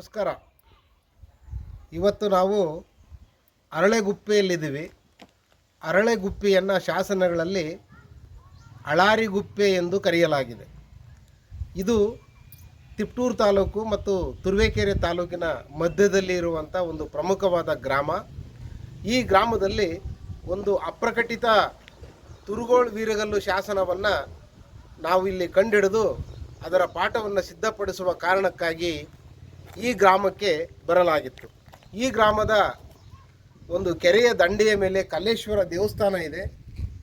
ನಮಸ್ಕಾರ. ಇವತ್ತು ನಾವು ಅರಳೆಗುಪ್ಪೆಯಲ್ಲಿದ್ದೀವಿ. ಅರಳೆಗುಪ್ಪೆಯನ್ನು ಶಾಸನಗಳಲ್ಲಿ ಅಳಾರಿಗುಪ್ಪೆ ಎಂದು ಕರೆಯಲಾಗಿದೆ. ಇದು ತಿಪ್ಟೂರು ತಾಲೂಕು ಮತ್ತು ತುರುವೇಕೆರೆ ತಾಲೂಕಿನ ಮಧ್ಯದಲ್ಲಿ ಇರುವಂಥ ಒಂದು ಪ್ರಮುಖವಾದ ಗ್ರಾಮ. ಈ ಗ್ರಾಮದಲ್ಲಿ ಒಂದು ಅಪ್ರಕಟಿತ ತುರುಗೋಳ್ ವೀರಗಲ್ಲು ಶಾಸನವನ್ನು ನಾವು ಇಲ್ಲಿ ಕಂಡುಹಿಡಿದು ಅದರ ಪಾಠವನ್ನು ಸಿದ್ಧಪಡಿಸುವ ಕಾರಣಕ್ಕಾಗಿ ಈ ಗ್ರಾಮಕ್ಕೆ ಬರಲಾಗಿತ್ತು. ಈ ಗ್ರಾಮದ ಒಂದು ಕೆರೆಯ ದಂಡೆಯ ಮೇಲೆ ಕಲ್ಲೇಶ್ವರ ದೇವಸ್ಥಾನ ಇದೆ.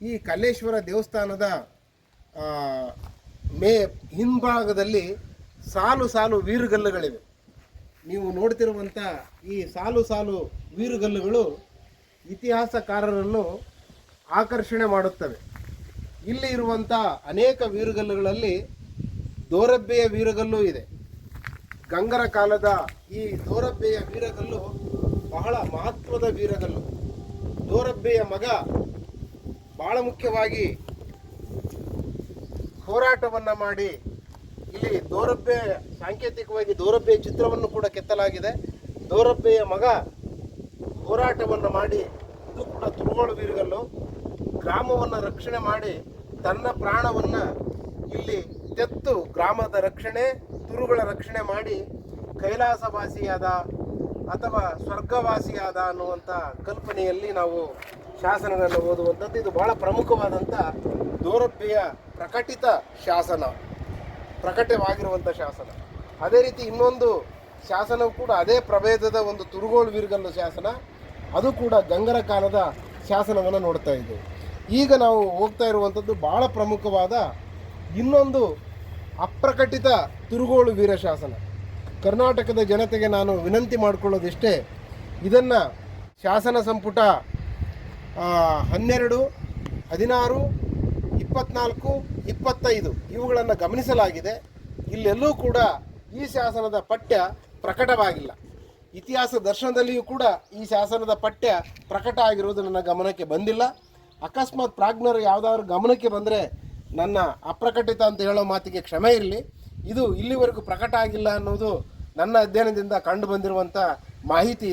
ಈ ಕಲ್ಲೇಶ್ವರ ದೇವಸ್ಥಾನದ ಹಿಂಭಾಗದಲ್ಲಿ ಸಾಲು ಸಾಲು ವೀರುಗಲ್ಲುಗಳಿವೆ. ನೀವು ನೋಡ್ತಿರುವಂಥ ಈ ಸಾಲು ಸಾಲು ವೀರುಗಲ್ಲುಗಳು ಇತಿಹಾಸಕಾರರನ್ನು ಆಕರ್ಷಣೆ ಮಾಡುತ್ತವೆ. ಇಲ್ಲಿ ಇರುವಂಥ ಅನೇಕ ವೀರುಗಲ್ಲುಗಳಲ್ಲಿ ದೋರಬ್ಬೆಯ ವೀರಗಲ್ಲು ಇದೆ. ಗಂಗರ ಕಾಲದ ಈ ದೋರಬ್ಬೆಯ ವೀರಗಲ್ಲು ಬಹಳ ಮಹತ್ವದ ವೀರಗಲ್ಲು. ದೋರಬ್ಬೆಯ ಮಗ ಬಹಳ ಮುಖ್ಯವಾಗಿ ಹೋರಾಟವನ್ನು ಮಾಡಿ ಇಲ್ಲಿ ದೋರಬ್ಬೆ ಸಾಂಕೇತಿಕವಾಗಿ ದೋರಬ್ಬೆಯ ಚಿತ್ರವನ್ನು ಕೂಡ ಕೆತ್ತಲಾಗಿದೆ. ದೋರಬ್ಬೆಯ ಮಗ ಹೋರಾಟವನ್ನು ಮಾಡಿ ಇದು ಕೂಡ ತುರುಗೋಳು ವೀರಗಲ್ಲು. ಗ್ರಾಮವನ್ನು ರಕ್ಷಣೆ ಮಾಡಿ ತನ್ನ ಪ್ರಾಣವನ್ನು ಇಲ್ಲಿ ತೆತ್ತು ಗ್ರಾಮದ ರಕ್ಷಣೆ, ತುರುಗಳ ರಕ್ಷಣೆ ಮಾಡಿ ಕೈಲಾಸವಾಸಿಯಾದ ಅಥವಾ ಸ್ವರ್ಗವಾಸಿಯಾದ ಅನ್ನುವಂಥ ಕಲ್ಪನೆಯಲ್ಲಿ ನಾವು ಶಾಸನಗಳನ್ನು ಓದುವಂಥದ್ದು. ಇದು ಬಹಳ ಪ್ರಮುಖವಾದಂಥ ದೋರಬ್ಬೆಯ ಪ್ರಕಟಿತ ಶಾಸನ, ಪ್ರಕಟವಾಗಿರುವಂಥ ಶಾಸನ. ಅದೇ ರೀತಿ ಇನ್ನೊಂದು ಶಾಸನವು ಕೂಡ ಅದೇ ಪ್ರಭೇದದ ಒಂದು ತುರುಗೋಳು ವೀರಗಲ್ಲು ಶಾಸನ, ಅದು ಕೂಡ ಗಂಗರ ಕಾಲದ ಶಾಸನವನ್ನು ನೋಡ್ತಾ ಇದ್ದೇವೆ. ಈಗ ನಾವು ಹೋಗ್ತಾ ಇರುವಂಥದ್ದು ಬಹಳ ಪ್ರಮುಖವಾದ ಇನ್ನೊಂದು ಅಪ್ರಕಟಿತ ತುರುಗೋಳು ವೀರ ಶಾಸನ. ಕರ್ನಾಟಕದ ಜನತೆಗೆ ನಾನು ವಿನಂತಿ ಮಾಡಿಕೊಳ್ಳೋದಿಷ್ಟೇ, ಇದನ್ನು ಶಾಸನ ಸಂಪುಟ 12, 16, 24, 25 ಇವುಗಳನ್ನು ಗಮನಿಸಲಾಗಿದೆ. ಇಲ್ಲೆಲ್ಲೂ ಕೂಡ ಈ ಶಾಸನದ ಪಠ್ಯ ಪ್ರಕಟವಾಗಿಲ್ಲ. ಇತಿಹಾಸ ದರ್ಶನದಲ್ಲಿಯೂ ಕೂಡ ಈ ಶಾಸನದ ಪಠ್ಯ ಪ್ರಕಟ ಆಗಿರುವುದು ನನ್ನ ಗಮನಕ್ಕೆ ಬಂದಿಲ್ಲ. ಅಕಸ್ಮಾತ್ ಪ್ರಾಜ್ಞರು ಯಾವುದಾದ್ರೂ ಗಮನಕ್ಕೆ ಬಂದರೆ ನನ್ನ ಅಪ್ರಕಟಿತ ಅಂತ ಹೇಳೋ ಮಾತಿಗೆ ಕ್ಷಮೆ ಇರಲಿ. ಇದು ಇಲ್ಲಿವರೆಗೂ ಪ್ರಕಟ ಆಗಿಲ್ಲ ಅನ್ನೋದು ನನ್ನ ಅಧ್ಯಯನದಿಂದ ಕಂಡು ಬಂದಿರುವಂಥ ಮಾಹಿತಿ.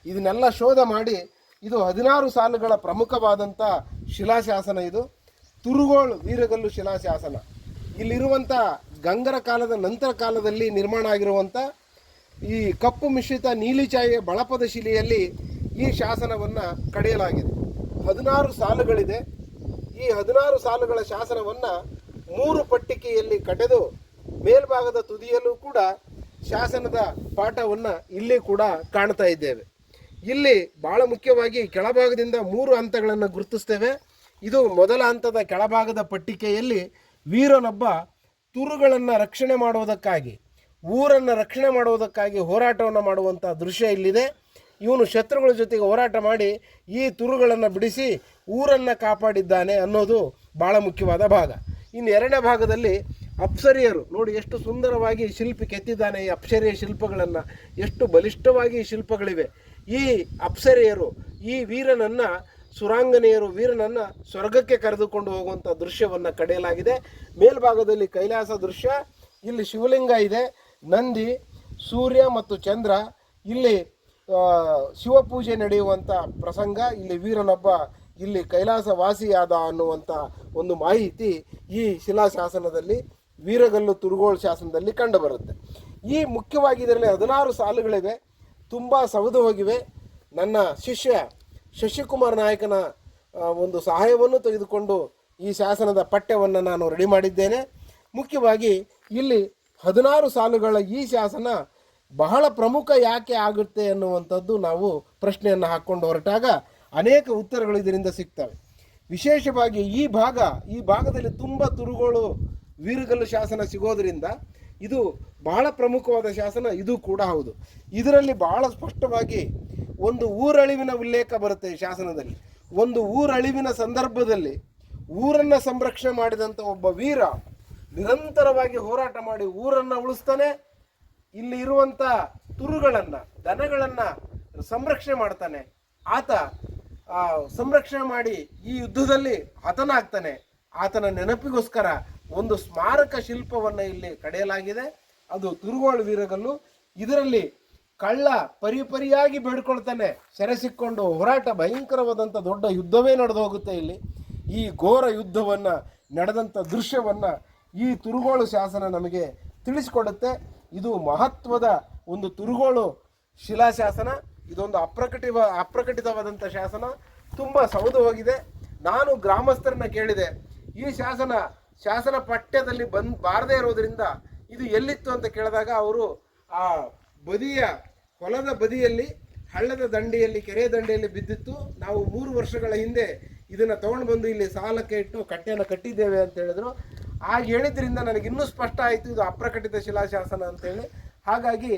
ಇದನ್ನೆಲ್ಲ ಶೋಧ ಮಾಡಿ ಇದು 16 ಸಾಲುಗಳ ಪ್ರಮುಖವಾದಂಥ ಶಿಲಾಶಾಸನ. ಇದು ತುರುಗೋಳು ವೀರಗಲ್ಲು ಶಿಲಾಶಾಸನ. ಇಲ್ಲಿರುವಂಥ ಗಂಗರ ಕಾಲದ ನಂತರ ಕಾಲದಲ್ಲಿ ನಿರ್ಮಾಣ ಆಗಿರುವಂಥ ಈ ಕಪ್ಪು ಮಿಶ್ರಿತ ನೀಲಿ ಛಾಯೆಯ ಬಳಪದ ಶಿಲೆಯಲ್ಲಿ ಈ ಶಾಸನವನ್ನು ಕಡೆಯಲಾಗಿದೆ. 16 ಸಾಲುಗಳಿದೆ. ಈ 16 ಸಾಲುಗಳ ಶಾಸನವನ್ನು 3 ಪಟ್ಟಿಕೆಯಲ್ಲಿ ಕಡೆದು ಮೇಲ್ಭಾಗದ ತುದಿಯಲ್ಲೂ ಕೂಡ ಶಾಸನದ ಪಾಠವನ್ನು ಇಲ್ಲಿ ಕೂಡ ಕಾಣ್ತಾ ಇದ್ದೇವೆ. ಇಲ್ಲಿ ಬಹಳ ಮುಖ್ಯವಾಗಿ ಕೆಳಭಾಗದಿಂದ 3 ಹಂತಗಳನ್ನು ಗುರುತಿಸ್ತೇವೆ. ಇದು ಮೊದಲ ಹಂತದ ಕೆಳಭಾಗದ ಪಟ್ಟಿಕೆಯಲ್ಲಿ ವೀರನೊಬ್ಬ ತುರುಗಳನ್ನು ರಕ್ಷಣೆ ಮಾಡುವುದಕ್ಕಾಗಿ, ಊರನ್ನು ರಕ್ಷಣೆ ಮಾಡುವುದಕ್ಕಾಗಿ ಹೋರಾಟವನ್ನು ಮಾಡುವಂಥ ದೃಶ್ಯ ಇಲ್ಲಿದೆ. ಇವನು ಶತ್ರುಗಳ ಜೊತೆಗೆ ಹೋರಾಟ ಮಾಡಿ ಈ ತುರುಗಳನ್ನು ಬಿಡಿಸಿ ಊರನ್ನು ಕಾಪಾಡಿದ್ದಾನೆ ಅನ್ನೋದು ಭಾಳ ಮುಖ್ಯವಾದ ಭಾಗ. ಇನ್ನು ಎರಡನೇ ಭಾಗದಲ್ಲಿ ಅಪ್ಸರಿಯರು ನೋಡಿ ಎಷ್ಟು ಸುಂದರವಾಗಿ ಶಿಲ್ಪಿ ಕೆತ್ತಿದ್ದಾನೆ. ಈ ಅಪ್ಸರಿಯ ಶಿಲ್ಪಗಳನ್ನು ಎಷ್ಟು ಬಲಿಷ್ಠವಾಗಿ ಶಿಲ್ಪಗಳಿವೆ. ಈ ಅಪ್ಸರಿಯರು ಈ ವೀರನನ್ನು, ಸುರಾಂಗನೆಯರು ವೀರನನ್ನು ಸ್ವರ್ಗಕ್ಕೆ ಕರೆದುಕೊಂಡು ಹೋಗುವಂಥ ದೃಶ್ಯವನ್ನು ಕಡೆಯಲಾಗಿದೆ. ಮೇಲ್ಭಾಗದಲ್ಲಿ ಕೈಲಾಸ ದೃಶ್ಯ, ಇಲ್ಲಿ ಶಿವಲಿಂಗ ಇದೆ, ನಂದಿ, ಸೂರ್ಯ ಮತ್ತು ಚಂದ್ರ, ಇಲ್ಲಿ ಶಿವಪೂಜೆ ನಡೆಯುವಂಥ ಪ್ರಸಂಗ, ಇಲ್ಲಿ ವೀರನೊಬ್ಬ ಇಲ್ಲಿ ಕೈಲಾಸವಾಸಿಯಾದ ಅನ್ನುವಂಥ ಒಂದು ಮಾಹಿತಿ ಈ ಶಿಲಾಶಾಸನದಲ್ಲಿ ವೀರಗಲ್ಲು ತುರುಗೋಳು ಶಾಸನದಲ್ಲಿ ಕಂಡುಬರುತ್ತೆ. ಈ ಮುಖ್ಯವಾಗಿ ಇದರಲ್ಲಿ 16 ಸಾಲುಗಳಿವೆ, ತುಂಬ ಸವಿದು ಹೋಗಿವೆ. ನನ್ನ ಶಿಷ್ಯ ಶಶಿಕುಮಾರ್ ನಾಯಕನ ಒಂದು ಸಹಾಯವನ್ನು ತೆಗೆದುಕೊಂಡು ಈ ಶಾಸನದ ಪಠ್ಯವನ್ನು ನಾನು ರೆಡಿ ಮಾಡಿದ್ದೇನೆ. ಮುಖ್ಯವಾಗಿ ಇಲ್ಲಿ 16 ಸಾಲುಗಳ ಈ ಶಾಸನ ಬಹಳ ಪ್ರಮುಖ ಯಾಕೆ ಆಗುತ್ತೆ ಅನ್ನುವಂಥದ್ದು ನಾವು ಪ್ರಶ್ನೆಯನ್ನು ಹಾಕ್ಕೊಂಡು ಹೊರಟಾಗ ಅನೇಕ ಉತ್ತರಗಳು ಇದರಿಂದ ಸಿಗ್ತವೆ. ವಿಶೇಷವಾಗಿ ಈ ಭಾಗದಲ್ಲಿ ತುಂಬ ತುರುಗೋಳು ವೀರಗಲ್ಲು ಶಾಸನ ಸಿಗೋದರಿಂದ ಇದು ಬಹಳ ಪ್ರಮುಖವಾದ ಶಾಸನ. ಇದು ಕೂಡ ಹೌದು. ಇದರಲ್ಲಿ ಬಹಳ ಸ್ಪಷ್ಟವಾಗಿ ಒಂದು ಊರಳಿವಿನ ಉಲ್ಲೇಖ ಬರುತ್ತೆ ಈ ಶಾಸನದಲ್ಲಿ. ಒಂದು ಊರಳಿವಿನ ಸಂದರ್ಭದಲ್ಲಿ ಊರನ್ನು ಸಂರಕ್ಷಣೆ ಮಾಡಿದಂಥ ಒಬ್ಬ ವೀರ ನಿರಂತರವಾಗಿ ಹೋರಾಟ ಮಾಡಿ ಊರನ್ನು ಉಳಿಸ್ತಾನೆ. ಇಲ್ಲಿ ಇರುವಂಥ ತುರುಗಳನ್ನು, ದನಗಳನ್ನು ಸಂರಕ್ಷಣೆ ಮಾಡ್ತಾನೆ. ಆತ ಸಂರಕ್ಷಣೆ ಮಾಡಿ ಈ ಯುದ್ಧದಲ್ಲಿ ಹತನಾಗ್ತಾನೆ. ಆತನ ನೆನಪಿಗೋಸ್ಕರ ಒಂದು ಸ್ಮಾರಕ ಶಿಲ್ಪವನ್ನು ಇಲ್ಲಿ ಕಡೆಯಲಾಗಿದೆ. ಅದು ತುರುಗೋಳು ವೀರಗಲ್ಲು. ಇದರಲ್ಲಿ ಕಳ್ಳ ಪರಿಪರಿಯಾಗಿ ಬೇಡ್ಕೊಳ್ತಾನೆ, ಸೆರೆ ಸಿಕ್ಕೊಂಡು ಹೋರಾಟ, ಭಯಂಕರವಾದಂಥ ದೊಡ್ಡ ಯುದ್ಧವೇ ನಡೆದು ಹೋಗುತ್ತೆ ಇಲ್ಲಿ. ಈ ಘೋರ ಯುದ್ಧವನ್ನು ನಡೆದಂಥ ದೃಶ್ಯವನ್ನು ಈ ತುರುಗೋಳು ಶಾಸನ ನಮಗೆ ತಿಳಿಸಿಕೊಡುತ್ತೆ. ಇದು ಮಹತ್ವದ ಒಂದು ತುರುಗೋಳು ಶಿಲಾಶಾಸನ. ಇದೊಂದು ಅಪ್ರಕಟಿತವಾದಂಥ ಶಾಸನ, ತುಂಬ ಸೌದು ಹೋಗಿದೆ. ನಾನು ಗ್ರಾಮಸ್ಥರನ್ನ ಕೇಳಿದೆ, ಈ ಶಾಸನ ಪಠ್ಯದಲ್ಲಿ ಬಾರದೇ ಇರೋದ್ರಿಂದ ಇದು ಎಲ್ಲಿತ್ತು ಅಂತ ಕೇಳಿದಾಗ ಅವರು ಆ ಹೊಲದ ಬದಿಯಲ್ಲಿ, ಹಳ್ಳದ ದಂಡೆಯಲ್ಲಿ, ಕೆರೆ ದಂಡೆಯಲ್ಲಿ ಬಿದ್ದಿತ್ತು. ನಾವು 3 ವರ್ಷಗಳ ಹಿಂದೆ ಇದನ್ನು ತೊಗೊಂಡು ಬಂದು ಇಲ್ಲಿ ಸಾಲಕ್ಕೆ ಇಟ್ಟು ಕಟ್ಟೆಯನ್ನು ಕಟ್ಟಿದ್ದೇವೆ ಅಂತ ಹೇಳಿದ್ರು. ಆಗ ಹೇಳಿದ್ರಿಂದ ನನಗೆ ಇನ್ನೂ ಸ್ಪಷ್ಟ ಆಯಿತು ಇದು ಅಪ್ರಕಟಿತ ಶಿಲಾಶಾಸನ ಅಂತೇಳಿ. ಹಾಗಾಗಿ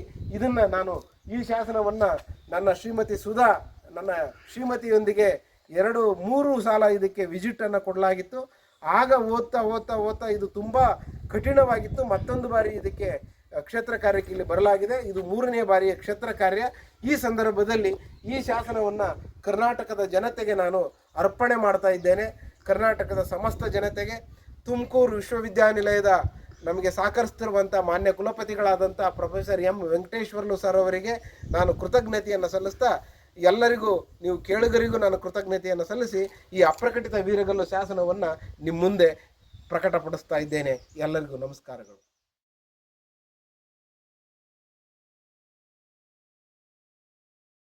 ಈ ಶಾಸನವನ್ನು ನನ್ನ ಶ್ರೀಮತಿ ಸುಧಾ, ನನ್ನ ಶ್ರೀಮತಿಯೊಂದಿಗೆ 2-3 ಸಾಲ ಇದಕ್ಕೆ ವಿಸಿಟನ್ನು ಕೊಡಲಾಗಿತ್ತು. ಆಗ ಓದ್ತಾ ಇದು ತುಂಬ ಕಠಿಣವಾಗಿತ್ತು. ಮತ್ತೊಂದು ಬಾರಿ ಇದಕ್ಕೆ ಕ್ಷೇತ್ರ ಕಾರ್ಯಕ್ಕೆ ಇಲ್ಲಿ ಬರಲಾಗಿದೆ. ಇದು 3ನೇ ಬಾರಿಯ ಕ್ಷೇತ್ರ ಕಾರ್ಯ. ಈ ಸಂದರ್ಭದಲ್ಲಿ ಈ ಶಾಸನವನ್ನು ಕರ್ನಾಟಕದ ಜನತೆಗೆ ನಾನು ಅರ್ಪಣೆ ಮಾಡ್ತಾ ಇದ್ದೇನೆ. ಕರ್ನಾಟಕದ ಸಮಸ್ತ ಜನತೆಗೆ, ತುಮಕೂರು ವಿಶ್ವವಿದ್ಯಾನಿಲಯದ ನಮಗೆ ಸಹಕರಿಸ್ತಿರುವಂಥ ಮಾನ್ಯ ಕುಲಪತಿಗಳಾದಂಥ ಪ್ರೊಫೆಸರ್ ಎಂ ವೆಂಕಟೇಶ್ವರ್ಲು ಸರ್ ಅವರಿಗೆ ನಾನು ಕೃತಜ್ಞತೆಯನ್ನು ಸಲ್ಲಿಸ್ತಾ, ಎಲ್ಲರಿಗೂ, ನೀವು ಕೇಳುಗರಿಗೂ ನಾನು ಕೃತಜ್ಞತೆಯನ್ನು ಸಲ್ಲಿಸಿ ಈ ಅಪ್ರಕಟಿತ ವೀರಗಲ್ಲು ಶಾಸನವನ್ನು ನಿಮ್ಮ ಮುಂದೆ ಪ್ರಕಟಪಡಿಸ್ತಾ ಇದ್ದೇನೆ. ಎಲ್ಲರಿಗೂ ನಮಸ್ಕಾರಗಳು.